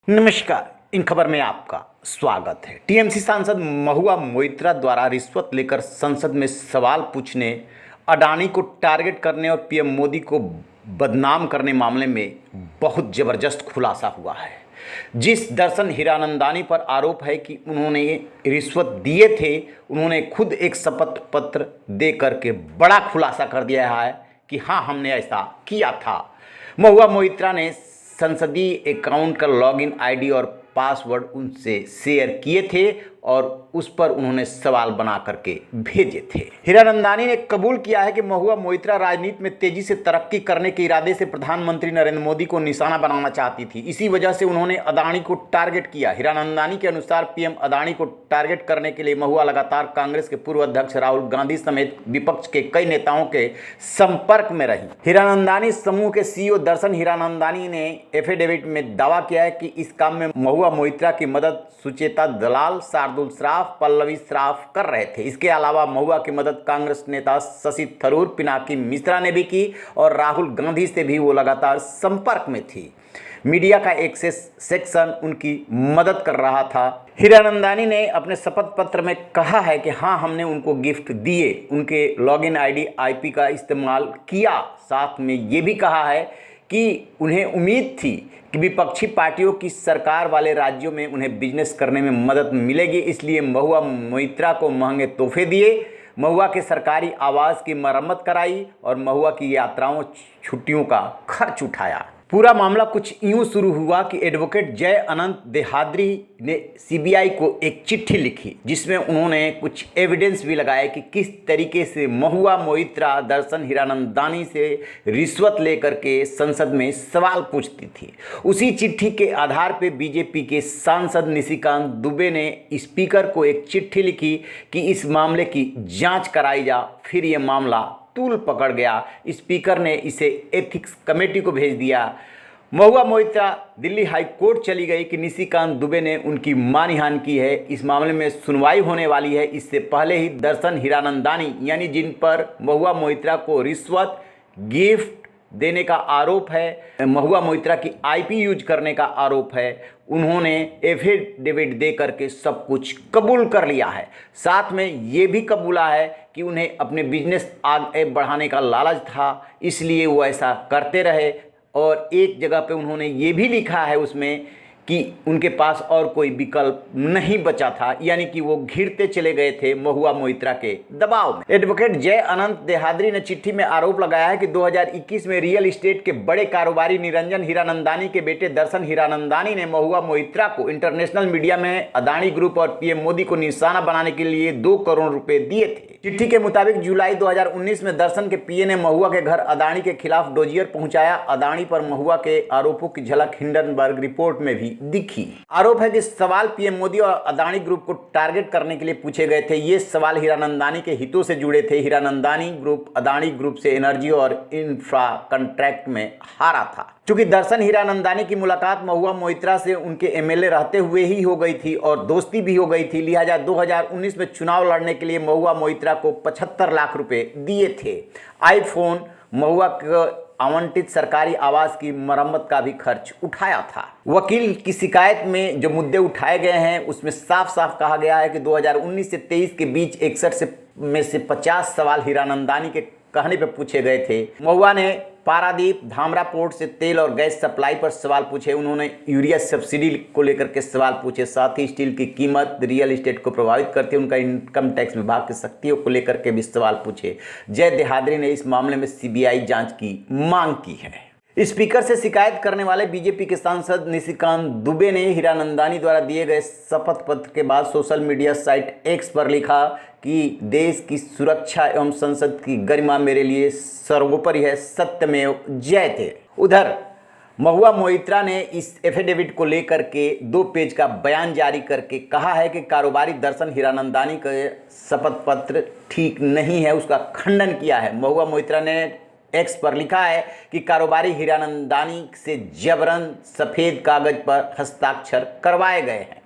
नमस्कार। इन खबर में आपका स्वागत है। टीएमसी सांसद महुआ मोइत्रा द्वारा रिश्वत लेकर संसद में सवाल पूछने, अडानी को टारगेट करने और पीएम मोदी को बदनाम करने मामले में बहुत जबरदस्त खुलासा हुआ है। जिस दर्शन हीरानंदानी पर आरोप है कि उन्होंने रिश्वत दिए थे, उन्होंने खुद एक शपथ पत्र दे करके बड़ा खुलासा कर दिया है कि हाँ, हमने ऐसा किया था। महुआ मोइत्रा ने संसदीय अकाउंट का लॉगिन आईडी और पासवर्ड उनसे शेयर किए थे और उस पर उन्होंने सवाल बना करके भेजे थे। हीरानंदानी ने कबूल किया है कि महुआ मोइत्रा राजनीति में तेजी से तरक्की करने के इरादे से प्रधानमंत्री नरेंद्र मोदी को निशाना बनाना चाहती थी। इसी वजह से उन्होंने अदानी को टारगेट किया। हीरानंदानी के अनुसार पीएम अदानी को टारगेट करने के लिए महुआ लगातार कांग्रेस के पूर्व अध्यक्ष राहुल गांधी समेत विपक्ष के कई नेताओं के संपर्क में रही। हीरानंदानी समूह के सीईओ दर्शन हीरानंदानी ने एफिडेविट में दावा किया है कि इस काम में महुआ मोइत्रा की मदद सुचेता दलाल, शार्दुल श्राफ, पल्लवी श्राफ कर रहे थे। इसके अलावा महुआ की मदद कांग्रेस नेता शशि थरूर, पिनाकी मिश्रा ने भी की और राहुल गांधी से भी वो लगातार संपर्क में थी। मीडिया का एक सेक्शन उनकी मदद कर रहा था। हीरानंदानी ने अपने शपथ पत्र में कहा है कि हाँ, हमने उनको गिफ्ट दिए, उनके लॉगिन आईडी आईपी का इस्तेमाल किया। साथ में ये भी कहा है कि उन्हें उम्मीद थी कि विपक्षी पार्टियों की सरकार वाले राज्यों में उन्हें बिजनेस करने में मदद मिलेगी, इसलिए महुआ मोइत्रा को महंगे तोहफे दिए, महुआ के सरकारी आवास की मरम्मत कराई और महुआ की यात्राओं छुट्टियों का खर्च उठाया। पूरा मामला कुछ यूं शुरू हुआ कि एडवोकेट जय अनंत देहाद्री ने सीबीआई को एक चिट्ठी लिखी, जिसमें उन्होंने कुछ एविडेंस भी लगाया कि किस तरीके से महुआ मोइत्रा दर्शन हीरानंदानी से रिश्वत लेकर के संसद में सवाल पूछती थी। उसी चिट्ठी के आधार पर बीजेपी के सांसद निशिकांत दुबे ने स्पीकर को एक चिट्ठी लिखी कि इस मामले की जाँच कराई जा। फिर ये मामला तूल पकड़ गया। स्पीकर ने इसे एथिक्स कमेटी को भेज दिया। महुआ मोइत्रा दिल्ली हाई कोर्ट चली गई कि निशिकांत दुबे ने उनकी मानहानि की है। इस मामले में सुनवाई होने वाली है। इससे पहले ही दर्शन हीरानंदानी, यानी जिन पर महुआ मोइत्रा को रिश्वत, गिफ्ट देने का आरोप है, महुआ मोइत्रा की आईपी यूज करने का आरोप है, उन्होंने एफिडेविट दे करके सब कुछ कबूल कर लिया है। साथ में ये भी कबूला है कि उन्हें अपने बिजनेस आगे बढ़ाने का लालच था, इसलिए वो ऐसा करते रहे। और एक जगह पे उन्होंने ये भी लिखा है उसमें कि उनके पास और कोई विकल्प नहीं बचा था, यानी कि वो घिरते चले गए थे महुआ मोइत्रा के दबाव में। एडवोकेट जय अनंत देहाद्री ने चिट्ठी में आरोप लगाया है कि 2021 में रियल एस्टेट के बड़े कारोबारी निरंजन हीरानंदानी के बेटे दर्शन हीरानंदानी ने महुआ मोइत्रा को इंटरनेशनल मीडिया में अदानी ग्रुप और पीएम मोदी को निशाना बनाने के लिए 2 करोड़ रुपए दिए थे। चिट्ठी के मुताबिक जुलाई 2019 में दर्शन के पीए ने महुआ के घर अदानी के खिलाफ डोजियर पहुंचाया। अदानी पर महुआ के आरोपों की झलक हिंडनबर्ग रिपोर्ट में भी दिखी। आरोप है कि सवाल पीएम मोदी और अदानी ग्रुप को टारगेट करने के लिए पूछे गए थे। ये सवाल हीरानंदानी के हितों से जुड़े थे। हीरानंदानी ग्रुप अदानी ग्रुप से एनर्जी और इंफ्रा कॉन्ट्रैक्ट में हारा था। चूंकि दर्शन हीरानंदानी की मुलाकात महुआ मोइत्रा से उनके एमएलए रहते हुए ही हो गई थी और दोस्ती भी हो गई थी, लिहाजा 2019 में चुनाव लड़ने के लिए महुआ मोइत्रा को 75 लाख रुपए दिए थे। आईफोन, महुआ को आवंटित सरकारी आवास की मरम्मत का भी खर्च उठाया था। वकील की शिकायत में जो मुद्दे उठाए गए हैं उसमें साफ साफ कहा गया है कि 2019 से 23 के बीच 61 में से 50 सवाल हीरानंदानी के कहने पे पूछे गए थे। महुआ ने पारादीप धामरा पोर्ट से तेल और गैस सप्लाई पर सवाल पूछे। उन्होंने यूरिया सब्सिडी को लेकर के सवाल पूछे। साथ ही स्टील की कीमत रियल एस्टेट को प्रभावित करती है, उनका इनकम टैक्स विभाग की सख्तियों को लेकर के भी सवाल पूछे। जय देहाद्री ने इस मामले में सीबीआई जांच की मांग की है। स्पीकर से शिकायत करने वाले बीजेपी के सांसद निशिकांत दुबे ने हीरानंदानी द्वारा दिए गए शपथ पत्र के बाद सोशल मीडिया साइट एक्स पर लिखा कि देश की सुरक्षा एवं संसद की गरिमा मेरे लिए सर्वोपरि है, सत्यमेव जयते। उधर महुआ मोइत्रा ने इस एफिडेविट को लेकर के 2 पेज का बयान जारी करके कहा है कि कारोबारी दर्शन हीरानंदानी का शपथ पत्र ठीक नहीं है, उसका खंडन किया है। महुआ मोइत्रा ने एक्स पर लिखा है कि कारोबारी हीरानंदानी से जबरन सफ़ेद कागज पर हस्ताक्षर करवाए गए हैं।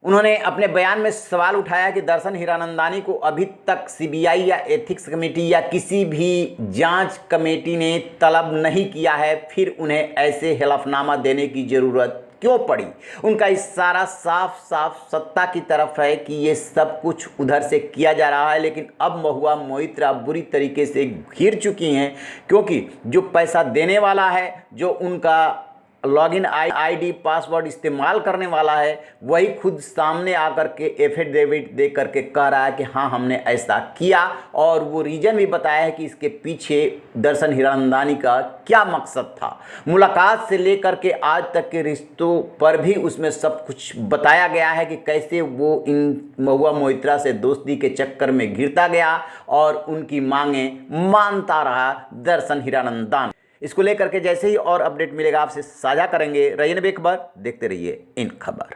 उन्होंने अपने बयान में सवाल उठाया कि दर्शन हीरानंदानी को अभी तक सीबीआई या एथिक्स कमेटी या किसी भी जांच कमेटी ने तलब नहीं किया है, फिर उन्हें ऐसे हलफनामा देने की ज़रूरत क्यों पड़ी। उनका इशारा साफ साफ सत्ता की तरफ है कि ये सब कुछ उधर से किया जा रहा है। लेकिन अब महुआ मोइत्रा बुरी तरीके से घिर चुकी हैं, क्योंकि जो पैसा देने वाला है, जो उनका लॉगिन आईडी पासवर्ड इस्तेमाल करने वाला है, वही खुद सामने आकर के एफिडेविट दे करके कह रहा है कि हाँ हमने ऐसा किया, और वो रीज़न भी बताया है कि इसके पीछे दर्शन हीरानंदानी का क्या मकसद था। मुलाकात से लेकर के आज तक के रिश्तों पर भी उसमें सब कुछ बताया गया है कि कैसे वो इन महुआ मोइत्रा से दोस्ती के चक्कर में घिरता गया और उनकी मांगें मानता रहा दर्शन हीरानंदानी। इसको लेकर के जैसे ही और अपडेट मिलेगा आपसे साझा करेंगे। रहिए बेखबर, देखते रहिए इन खबर।